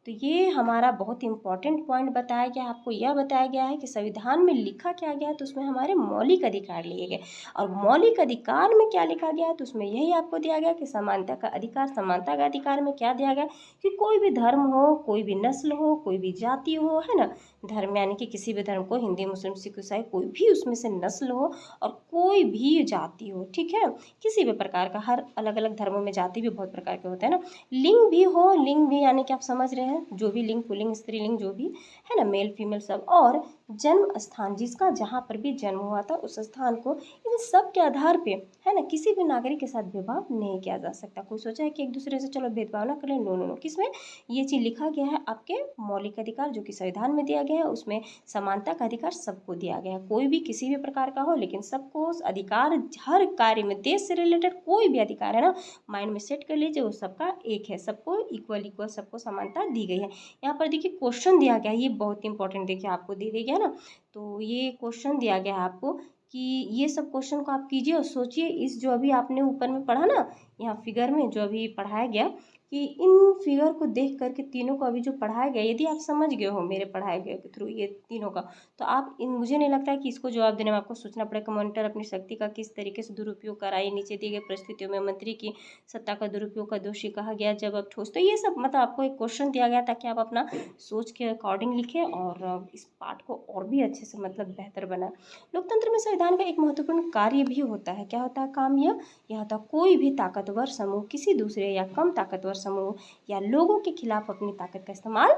तो ये हमारा बहुत इंपॉर्टेंट पॉइंट बताया गया, आपको यह बताया गया है कि संविधान में लिखा क्या गया है, तो उसमें हमारे मौलिक अधिकार लिए गए। और मौलिक अधिकार में क्या लिखा गया है, तो उसमें यही आपको दिया गया कि समानता का अधिकार। समानता का अधिकार में क्या दिया गया कि कोई भी धर्म हो, कोई भी नस्ल हो, कोई भी जाति हो, है ना। धर्म यानी कि किसी भी धर्म को, हिंदी, मुस्लिम, सिख, ईसाई, कोई भी उसमें से नस्ल हो और कोई भी जाति हो, ठीक है, किसी भी प्रकार का। हर अलग अलग धर्मों में जाति भी बहुत प्रकार के होते हैं ना। लिंग भी हो, लिंग भी यानी कि आप समझ रहे हैं, जो भी लिंग, पुल्लिंग, स्त्रीलिंग, जो भी है ना, मेल फीमेल सब। और जन्म स्थान, जिसका जहाँ पर भी जन्म हुआ था उस स्थान को, इन सब के आधार पे, है ना, किसी भी नागरिक के साथ भेदभाव नहीं किया जा सकता। कोई सोचा है कि एक दूसरे से चलो भेदभाव ना करें, नो नो नो। किसमें ये चीज़ लिखा गया है, आपके मौलिक अधिकार जो कि संविधान में दिया गया है, उसमें समानता का अधिकार सबको दिया गया है। कोई भी किसी भी प्रकार का हो, लेकिन सबको अधिकार, हर कार्य में, देश से रिलेटेड कोई भी अधिकार है ना, माइंड में सेट कर लीजिए, वो सबका एक है, सबको इक्वल सबको समानता दी गई है। यहाँ पर देखिए क्वेश्चन दिया गया है, ये बहुत इंपॉर्टेंट देखिए आपको दी गई है ना। तो ये क्वेश्चन दिया गया है आपको कि ये सब क्वेश्चन को आप कीजिए और सोचिए। इस जो अभी आपने ऊपर में पढ़ा ना, यहाँ फिगर में जो अभी पढ़ाया गया, कि इन फिगर को देख करके तीनों को अभी जो पढ़ाया गया, यदि आप समझ गए हो मेरे पढ़ाए गए के थ्रू ये तीनों का, तो आप इन मुझे नहीं लगता है कि इसको जवाब देने में आपको सोचना पड़ेगा। मॉनिटर अपनी शक्ति का किस तरीके से दुरुपयोग कराए, नीचे दिए गए परिस्थितियों में मंत्री की सत्ता का दुरुपयोग का दोषी कहा गया जब अब ठोस, तो ये सब मतलब आपको एक क्वेश्चन दिया गया ताकि आप अपना सोच के अकॉर्डिंग लिखें और इस पाठ को और भी अच्छे से मतलब बेहतर बनाए। लोकतंत्र में संविधान का एक महत्वपूर्ण कार्य भी होता है। क्या होता है काम? यह होता है कोई भी ताकतवर समूह किसी दूसरे या कम ताकतवर समूह या लोगों के खिलाफ अपनी ताकत का इस्तेमाल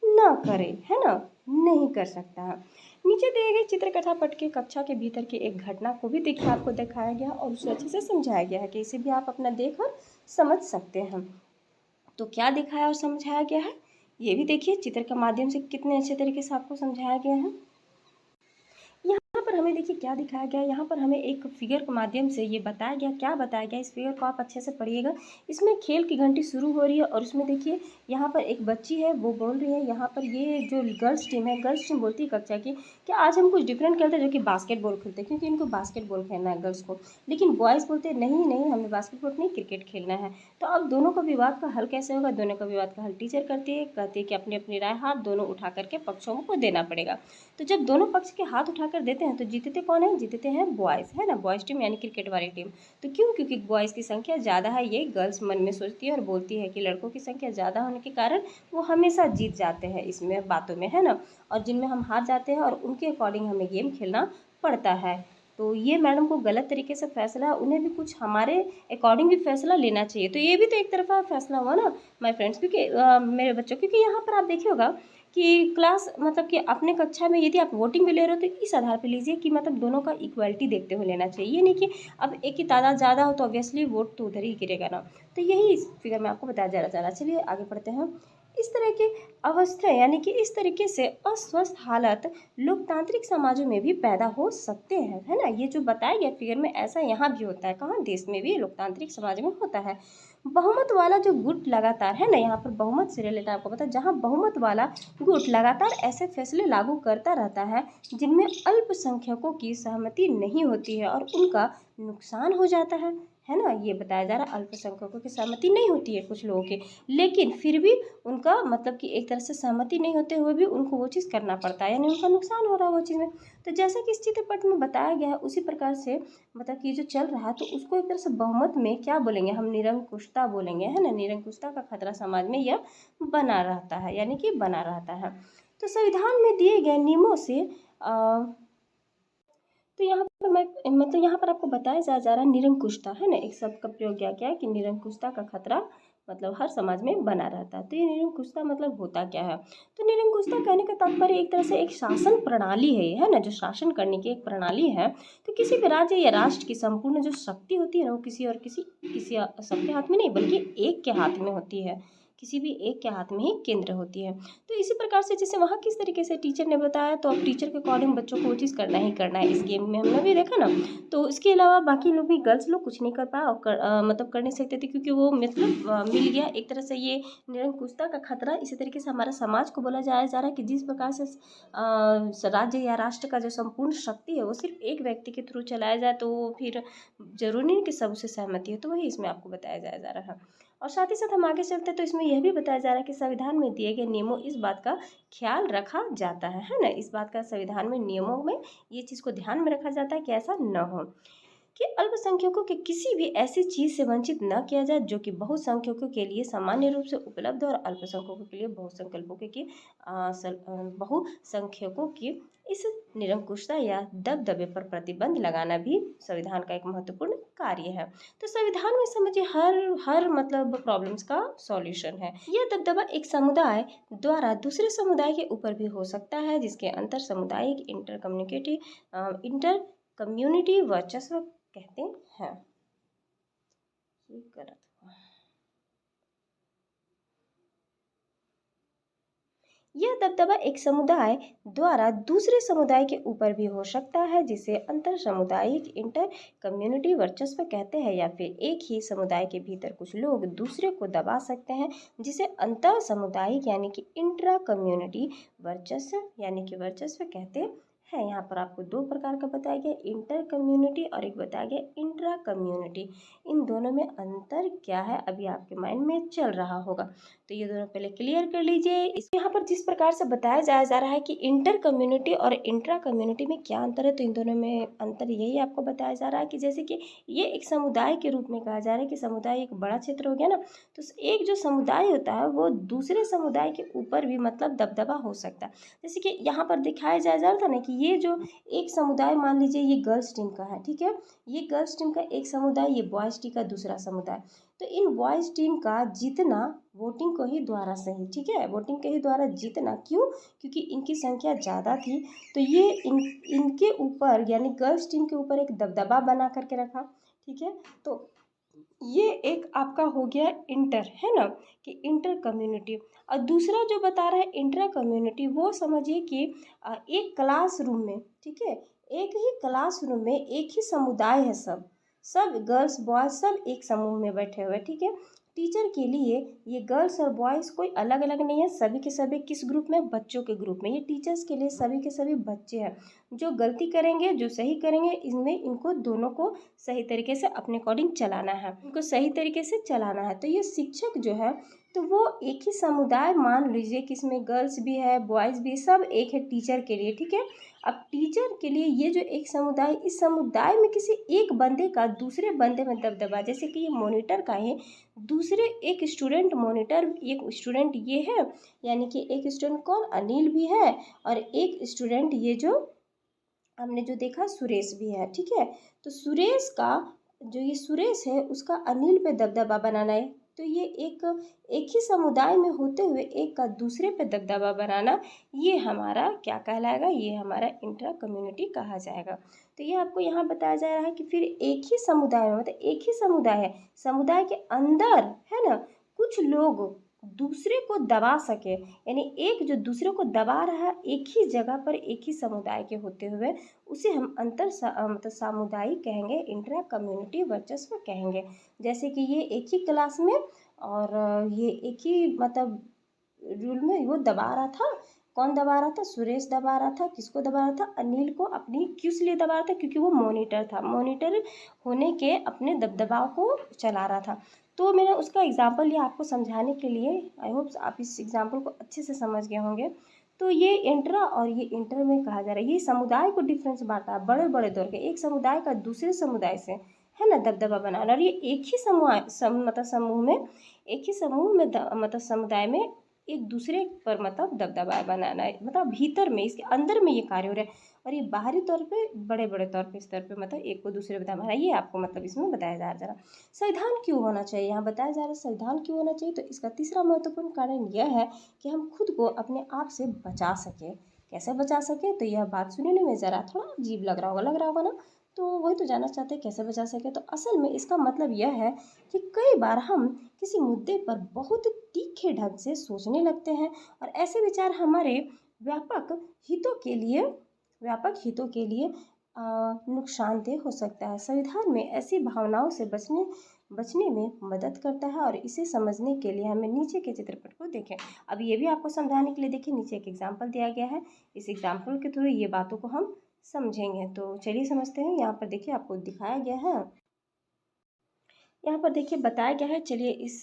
न करे, है ना, नहीं कर सकता है। नीचे दिए गए चित्रकथा पट के कक्षा के भीतर की एक घटना को भी देखिए आपको दिखाया गया और उसे अच्छे से समझाया गया है कि इसे भी आप अपना देख और समझ सकते हैं। तो क्या दिखाया और समझाया गया है ये भी देखिए चित्र के माध्यम से कितने अच्छे तरीके से आपको समझाया गया है। यहाँ पर हमें देखिए क्या दिखाया गया है, यहाँ पर हमें एक फिगर के माध्यम से ये बताया गया, क्या बताया गया, इस फिगर को आप अच्छे से पढ़िएगा। इसमें खेल की घंटी शुरू हो रही है और उसमें देखिए यहाँ पर एक बच्ची है वो बोल रही है, यहाँ पर ये जो गर्ल्स टीम है, गर्ल्स टीम बोलती है कक्षा की कि आज हम कुछ डिफरेंट खेलते हैं जो कि बास्केटबॉल खेलते हैं क्योंकि इनको बास्केटबॉल खेलना है गर्ल्स को, लेकिन बॉयज़ बोलते हैं नहीं नहीं हमें बास्केटबॉल नहीं क्रिकेट खेलना है। तो अब दोनों का विवाद का हल कैसे होगा? दोनों का विवाद का हल टीचर करती है, कहती है कि अपनी अपनी राय हाथ दोनों उठा करके पक्षों को देना पड़ेगा। तो जब दोनों पक्ष के हाथ उठाकर देते हैं तो जीतते कौन है? जीतते हैं बॉयज़, है ना, बॉयज़ टीम यानी क्रिकेट वाली टीम। तो क्यों? क्योंकि बॉयज़ की संख्या ज़्यादा है, ये गर्ल्स मन में सोचती है और बोलती है कि लड़कों की संख्या ज़्यादा होने के कारण वो हमेशा जीत जाते हैं इसमें बातों में, है ना, और जिनमें हम हार जाते हैं और उनके अकॉर्डिंग हमें गेम खेलना पड़ता है। तो ये मैडम को गलत तरीके से फैसला है, उन्हें भी कुछ हमारे अकॉर्डिंग भी फैसला लेना चाहिए। तो ये भी तो एक तरफा फैसला हुआ ना माय फ्रेंड्स, क्योंकि मेरे बच्चों, क्योंकि यहाँ पर आप देखिए होगा कि क्लास मतलब कि अपने कक्षा में यदि आप वोटिंग भी ले रहे हो तो इस आधार पे लीजिए कि मतलब दोनों का इक्वालिटी देखते हुए लेना चाहिए। ये नहीं कि अब एक की तादाद ज़्यादा हो तो ऑब्वियसली वोट तो उधर ही गिरेगा ना। तो यही इस फिगर में आपको बताया जा रहा है। चलिए आगे बढ़ते हैं। इस तरह की अवस्था यानी कि इस तरीके से अस्वस्थ हालत लोकतांत्रिक समाजों में भी पैदा हो सकते हैं, है ना। ये जो बताया गया फिगर में ऐसा यहाँ भी होता है, कहाँ? देश में भी लोकतांत्रिक समाज में होता है। बहुमत वाला जो गुट लगातार, है ना, यहाँ पर बहुमत से रिलेटेड आपको पता है, जहाँ बहुमत वाला गुट लगातार ऐसे फैसले लागू करता रहता है जिनमें अल्पसंख्यकों की सहमति नहीं होती है और उनका नुकसान हो जाता है ना। ये बताया जा रहा है अल्पसंख्यकों की सहमति नहीं होती है कुछ लोगों की, लेकिन फिर भी उनका मतलब कि एक तरह से सहमति नहीं होते हुए भी उनको वो चीज़ करना पड़ता है, यानी उनका नुकसान हो रहा है वो चीज़ में। तो जैसा कि इस चित्रपट में बताया गया है उसी प्रकार से मतलब कि जो चल रहा है तो उसको एक तरह से बहुमत में क्या बोलेंगे हम? निरंकुशता बोलेंगे, है ना। निरंकुशता का खतरा समाज में यह बना रहता है, यानी कि बना रहता है। तो संविधान में दिए गए नियमों से तो यहाँ पर मैं मतलब यहाँ पर आपको बताया जा रहा है निरंकुशता, है ना, एक शब्द का प्रयोग किया गया है कि निरंकुशता का खतरा मतलब हर समाज में बना रहता है। तो ये निरंकुशता मतलब होता क्या है? तो निरंकुशता कहने का तात्पर्य एक तरह से एक शासन प्रणाली है ना, जो शासन करने की एक प्रणाली है। तो किसी भी राज्य या राष्ट्र की संपूर्ण जो शक्ति होती है ना वो किसी सबके हाथ में नहीं बल्कि एक के हाथ में होती है, किसी भी एक के हाथ में ही केंद्र होती है। तो इसी प्रकार से जैसे वहाँ किस तरीके से टीचर ने बताया तो अब टीचर के अकॉर्डिंग बच्चों को वो चीज़ करना ही करना है। इस गेम में हमने भी देखा ना। तो इसके अलावा बाकी लोग भी गर्ल्स लोग कुछ नहीं कर पाए और मतलब कर नहीं सकते थे क्योंकि वो मतलब मिल गया एक तरह से ये निरंकुशता का खतरा। इसी तरीके से हमारा समाज को बोला जा रहा है कि जिस प्रकार से राज्य या राष्ट्र का जो संपूर्ण शक्ति है वो सिर्फ एक व्यक्ति के थ्रू चलाया जाए तो फिर जरूरी नहीं कि सब उससे सहमति है। तो वही इसमें आपको बताया जा रहा है। और साथ ही साथ हम आगे चलते हैं तो इसमें यह भी बताया जा रहा है कि संविधान में दिए गए नियमों इस बात का ख्याल रखा जाता है ना। इस बात का संविधान में नियमों में ये चीज़ को ध्यान में रखा जाता है कि ऐसा न हो कि अल्पसंख्यकों के किसी भी ऐसी चीज़ से वंचित न किया जाए जो कि बहुसंख्यकों के लिए सामान्य रूप से उपलब्ध हो और अल्पसंख्यकों के लिए बहुसंख्यकों की इस निरंकुशता या दबदबे पर प्रतिबंध लगाना भी संविधान का एक महत्वपूर्ण कार्य है। तो संविधान में समझिए हर मतलब प्रॉब्लम्स का सॉल्यूशन है। यह दबदबा एक समुदाय द्वारा दूसरे समुदाय के ऊपर भी हो सकता है जिसके अंतर सामुदायिक इंटर कम्युनिटी वर्चस्व कहते हैं। ये गलत हुआ। यह दबदबा एक समुदाय द्वारा दूसरे समुदाय के ऊपर भी हो सकता है जिसे अंतर सामुदायिक इंटर कम्युनिटी वर्चस्व कहते हैं, या फिर एक ही समुदाय के भीतर कुछ लोग दूसरे को दबा सकते हैं जिसे अंतर सामुदायिक यानी कि इंट्रा कम्युनिटी वर्चस्व यानी कि वर्चस्व कहते है। यहाँ पर आपको दो प्रकार का बताया गया, इंटर कम्युनिटी और एक बताया गया इंट्रा कम्युनिटी। इन दोनों में अंतर क्या है अभी आपके माइंड में चल रहा होगा, तो ये दोनों पहले क्लियर कर लीजिए। इस यहाँ पर जिस प्रकार से बताया जा रहा है कि इंटर कम्युनिटी और इंट्रा कम्युनिटी में क्या अंतर है, तो इन दोनों में अंतर यही आपको बताया जा रहा है कि जैसे कि ये एक समुदाय के रूप में कहा जा रहा है कि समुदाय एक बड़ा क्षेत्र हो गया ना, तो एक जो समुदाय होता है वो दूसरे समुदाय के ऊपर भी मतलब दबदबा हो सकता है। जैसे कि यहाँ पर दिखाया जा रहा था ना कि ये जो एक समुदाय, मान लीजिए ये गर्ल्स टीम का है, ठीक है, ये गर्ल्स टीम का एक समुदाय, ये बॉयज़ टीम का दूसरा समुदाय। तो इन बॉयज़ टीम का जीतना वोटिंग को ही द्वारा से ही, ठीक है, वोटिंग के ही द्वारा जीतना, क्यों, क्योंकि इनकी संख्या ज़्यादा थी, तो ये इनके ऊपर यानी गर्ल्स टीम के ऊपर एक दबदबा बना करके रखा, ठीक है। तो ये एक आपका हो गया इंटर, है ना, कि इंटर कम्युनिटी। और दूसरा जो बता रहा है इंट्रा कम्युनिटी, वो समझिए कि एक क्लासरूम में, ठीक है, एक ही क्लासरूम में एक ही समुदाय है, सब सब गर्ल्स बॉयज़ सब एक समूह में बैठे हुए, ठीक है। टीचर के लिए ये गर्ल्स और बॉयज़ कोई अलग अलग नहीं है, सभी के सभी किस ग्रुप में, बच्चों के ग्रुप में। ये टीचर्स के लिए सभी के सभी बच्चे हैं, जो गलती करेंगे जो सही करेंगे, इनमें इनको दोनों को सही तरीके से अपने अकॉर्डिंग चलाना है, इनको सही तरीके से चलाना है। तो ये शिक्षक जो है तो वो एक ही समुदाय, मान लीजिए कि इसमें गर्ल्स भी है बॉयज़ भी, सब एक है टीचर के लिए, ठीक है। अब टीचर के लिए ये जो एक समुदाय, इस समुदाय में किसी एक बंदे का दूसरे बंदे में दबदबा, जैसे कि ये मॉनिटर का है, दूसरे एक स्टूडेंट मॉनिटर, एक स्टूडेंट ये है, यानी कि एक स्टूडेंट कौन, अनिल भी है, और एक स्टूडेंट ये जो हमने जो देखा सुरेश भी है, ठीक है। तो सुरेश का जो ये सुरेश है उसका अनिल पे दबदबा बनाना है, तो ये एक ही समुदाय में होते हुए एक का दूसरे पे दबदबा बनाना, ये हमारा क्या कहलाएगा, ये हमारा इंट्रा कम्युनिटी कहा जाएगा। तो ये आपको यहाँ बताया जा रहा है कि फिर एक ही समुदाय में, मतलब एक ही समुदाय है, समुदाय के अंदर, है ना, कुछ लोग दूसरे को दबा सके, यानी एक जो दूसरे को दबा रहा है एक ही जगह पर एक ही समुदाय के होते हुए, उसे हम मतलब सामुदायिक कहेंगे, इंट्रा कम्युनिटी वर्चस्व कहेंगे। जैसे कि ये एक ही क्लास में और ये एक ही मतलब रूल में वो दबा रहा था, कौन दबा रहा था, सुरेश दबा रहा था, किसको दबा रहा था, अनिल को, अपनी किस लिए दबा रहा था, क्योंकि वो मॉनिटर था, मॉनिटर होने के अपने दबदबाव को चला रहा था। तो मैंने उसका एग्जाम्पल लिया आपको समझाने के लिए, आई होप आप इस एग्जाम्पल को अच्छे से समझ गए होंगे। तो ये इंट्रा और ये इंटर में कहा जा रहा है, ये समुदाय को डिफरेंस बांटा है बड़े बड़े दौर के, एक समुदाय का दूसरे समुदाय से, है ना, दबदबा बनाना, और ये एक ही मतलब समूह में, एक ही समूह में मतलब समुदाय में एक दूसरे पर मतलब दबदबा बनाना है, मतलब भीतर में इसके अंदर में ये कार्य हो रहा है, और ये बाहरी तौर पे बड़े बड़े तौर पे स्तर पे मतलब एक को दूसरे पे दबाना, ये आपको मतलब इसमें बताया जा रहा है। संविधान क्यों होना चाहिए, यहाँ बताया जा रहा है संविधान क्यों होना चाहिए, तो इसका तीसरा महत्वपूर्ण कारण यह है कि हम खुद को अपने आप से बचा सकें। कैसे बचा सके, तो यह बात सुनने में ज़रा थोड़ा अजीब लग रहा होगा ना, तो वही तो जानना चाहते हैं कैसे बचा सके। तो असल में इसका मतलब यह है कि कई बार हम किसी मुद्दे पर बहुत तीखे ढंग से सोचने लगते हैं, और ऐसे विचार हमारे व्यापक हितों के लिए व्यापक हितों के लिए नुकसानदेह हो सकता है। संविधान में ऐसी भावनाओं से बचने में मदद करता है, और इसे समझने के लिए हमें नीचे के चित्रपट को देखें। अब ये भी आपको समझाने के लिए देखिए, नीचे एक एग्जाम्पल दिया गया है, इस एग्जाम्पल के थ्रू ये बातों को हम समझेंगे। तो चलिए समझते हैं। यहाँ पर देखिए आपको दिखाया गया है, यहाँ पर देखिए बताया गया है, चलिए इस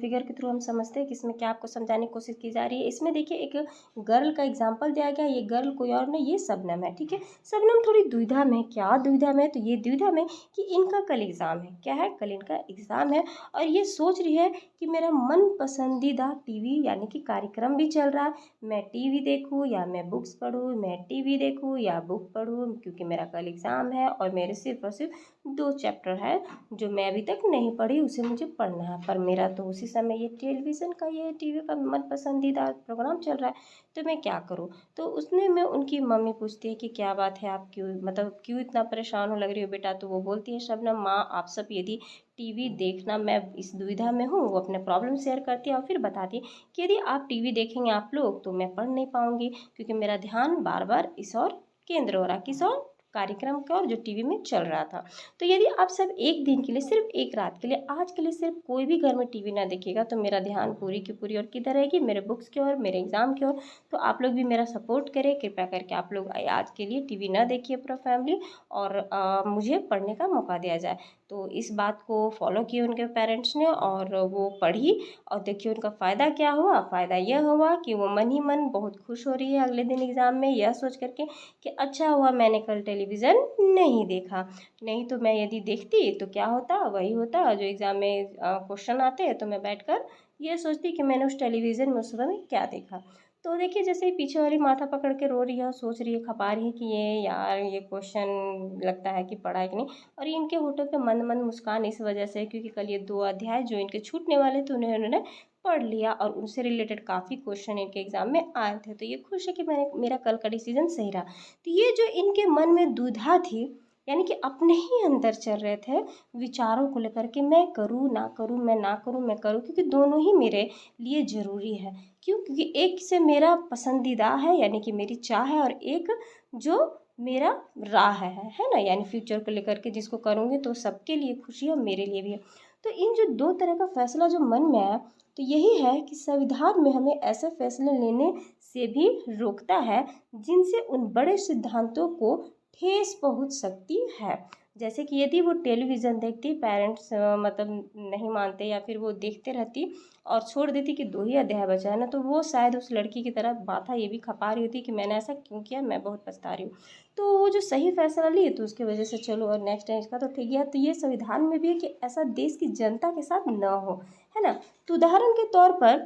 फिगर के थ्रू हम समझते हैं कि इसमें क्या आपको समझाने की कोशिश की जा रही है। इसमें देखिए एक गर्ल का एग्जांपल दिया गया है, ये गर्ल कोई और नहीं, ये शबनम है, ठीक है। शबनम थोड़ी दुविधा में, क्या दुविधा में, तो ये दुविधा में कि इनका कल एग्ज़ाम है, क्या है, कल इनका एग्ज़ाम है, और ये सोच रही है कि मेरा मन पसंदीदा टीवी यानी कि कार्यक्रम भी चल रहा है, मैं टीवी देखूँ या मैं बुक्स पढूँ, मैं टीवी देखूँ या बुक पढूँ, क्योंकि मेरा कल एग्ज़ाम है और मेरे सिर्फ और सिर्फ 2 चैप्टर है जो मैं अभी तक नहीं पढ़ी, उसे मुझे पढ़ना है। पर मेरा तो उसी समय ये टेलीविज़न का, ये टीवी का मन पसंदीदा प्रोग्राम चल रहा है, तो मैं क्या करूँ। तो उसने में उनकी मम्मी पूछती है कि क्या बात है, आप क्यों मतलब क्यों इतना परेशान हो लग रही हो बेटा। तो वो बोलती है शबनम, माँ आप सब यदि टीवी देखना, मैं इस दुविधा में हूँ, वो अपने प्रॉब्लम शेयर करती है और फिर बताती है कि यदि आप टीवी देखेंगे आप लोग तो मैं पढ़ नहीं पाऊँगी, क्योंकि मेरा ध्यान बार बार इस और केंद्र हो रहा, किस और कार्यक्रम का और जो टीवी में चल रहा था। तो यदि आप सब एक दिन के लिए, सिर्फ एक रात के लिए, आज के लिए सिर्फ कोई भी घर में टीवी ना देखेगा तो मेरा ध्यान पूरी की पूरी और किधर रहेगी, मेरे बुक्स की ओर, मेरे एग्ज़ाम की ओर। तो आप लोग भी मेरा सपोर्ट करें, कृपया करके आप लोग आज के लिए टीवी ना देखिए पूरा फैमिली, और मुझे पढ़ने का मौका दिया जाए। तो इस बात को फॉलो किए उनके पेरेंट्स ने और वो पढ़ी, और देखिए उनका फ़ायदा क्या हुआ। फ़ायदा यह हुआ कि वो मन ही मन बहुत खुश हो रही है अगले दिन एग्ज़ाम में, यह सोच करके कि अच्छा हुआ मैंने कल टेलीविज़न नहीं देखा, नहीं तो मैं यदि देखती तो क्या होता, वही होता जो एग्ज़ाम में क्वेश्चन आते हैं, तो मैं बैठकर ये सोचती कि मैंने उस टेलीविज़न में उस समय में क्या देखा। तो देखिए जैसे ही पीछे वाली माथा पकड़ के रो रही है और सोच रही है, खपा रही है कि ये यार ये क्वेश्चन लगता है कि पढ़ा है कि नहीं, और इनके होठों पे मंद मंद मुस्कान इस वजह से, क्योंकि कल ये 2 अध्याय जो इनके छूटने वाले थे उन्हें उन्होंने पढ़ लिया और उनसे रिलेटेड काफ़ी क्वेश्चन इनके एग्ज़ाम में आए थे। तो ये खुश है कि मैंने मेरा कल का डिसीजन सही रहा। तो ये जो इनके मन में दुविधा थी, यानी कि अपने ही अंदर चल रहे थे विचारों को लेकर के, मैं करूँ ना करूँ, मैं ना करूँ मैं करूँ, क्योंकि दोनों ही मेरे लिए ज़रूरी है। क्यों? क्योंकि एक से मेरा पसंदीदा है यानी कि मेरी चाह है, और एक जो मेरा राह है ना, यानी फ्यूचर को लेकर के जिसको करूँगी तो सबके लिए खुशी है और मेरे लिए भी है। तो इन जो दो तरह का फैसला जो मन में आया, तो यही है कि संविधान में हमें ऐसे फैसले लेने से भी रोकता है जिनसे उन बड़े सिद्धांतों को ठेस पहुंच सकती है। जैसे कि यदि वो टेलीविज़न देखती, पेरेंट्स मतलब नहीं मानते या फिर वो देखते रहती और छोड़ देती कि 2 ही अध्याय बचा है ना, तो वो शायद उस लड़की की तरह माथा ये भी खपा रही होती कि मैंने ऐसा क्यों किया, मैं बहुत पछता रही हूँ। तो वो जो सही फैसला ली तो उसकी वजह से चलो, और नेक्स्ट टाइम इसका तो ठीक गया। तो ये संविधान में भी है कि ऐसा देश की जनता के साथ न हो, है ना। तो उदाहरण के तौर पर,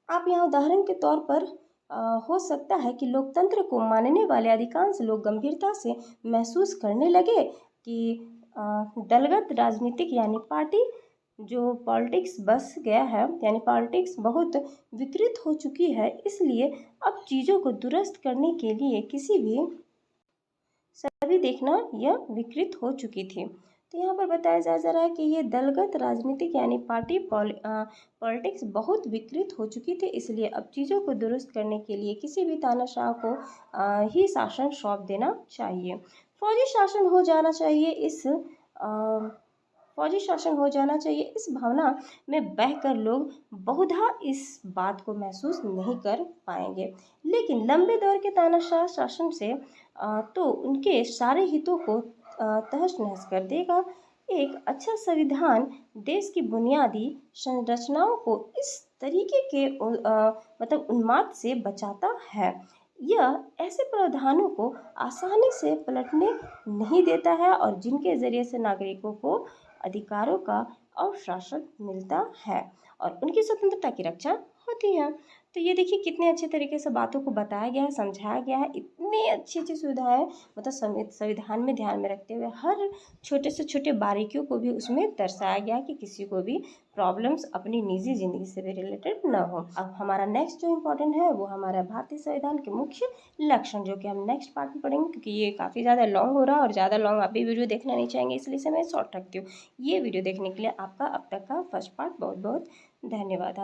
आप यहाँ उदाहरण के तौर पर हो सकता है कि लोकतंत्र को मानने वाले अधिकांश लोग गंभीरता से महसूस करने लगे कि दलगत राजनीतिक यानी पार्टी जो पॉलिटिक्स बस गया है, यानी पॉलिटिक्स बहुत विकृत हो चुकी है, इसलिए अब चीज़ों को दुरुस्त करने के लिए किसी भी सभी देखना यह विकृत हो चुकी थी। तो यहाँ पर बताया जा रहा है कि ये दलगत राजनीतिक यानी पार्टी पॉलिटिक्स बहुत विकृत हो चुकी थी, इसलिए अब चीज़ों को दुरुस्त करने के लिए किसी भी तानाशाह को ही शासन सौंप देना चाहिए। फौजी शासन हो जाना चाहिए इस फौजी शासन हो जाना चाहिए, इस भावना में बहकर लोग बहुधा इस बात को महसूस नहीं कर पाएंगे। लेकिन लंबे दौर के तानाशाह शासन से तो उनके सारे हितों को तहस नहस कर देगा। एक अच्छा संविधान देश की बुनियादी संरचनाओं को इस तरीके के मतलब उन्माद से बचाता है। यह ऐसे प्रावधानों को आसानी से पलटने नहीं देता है और जिनके ज़रिए से नागरिकों को अधिकारों का अवशासन मिलता है और उनकी स्वतंत्रता की रक्षा होती है। तो ये देखिए कितने अच्छे तरीके से बातों को बताया गया है, समझाया गया है, इतनी अच्छी अच्छी सुविधाएं, मतलब संविधान में ध्यान में रखते हुए हर छोटे से छोटे बारीकियों को भी उसमें दर्शाया गया है कि किसी को भी प्रॉब्लम्स अपनी निजी ज़िंदगी से भी रिलेटेड ना हो। अब हमारा नेक्स्ट जो इम्पोर्टेंट है वो हमारा भारतीय संविधान के मुख्य लक्षण, जो कि हम नेक्स्ट पार्ट में पढ़ेंगे, क्योंकि ये काफ़ी ज़्यादा लॉन्ग हो रहा है और ज़्यादा लॉन्ग आप भी वीडियो देखना नहीं चाहेंगे, इसलिए से मैं शॉर्ट रखती हूँ। ये वीडियो देखने के लिए आपका अब तक का फर्स्ट पार्ट बहुत बहुत धन्यवाद। हम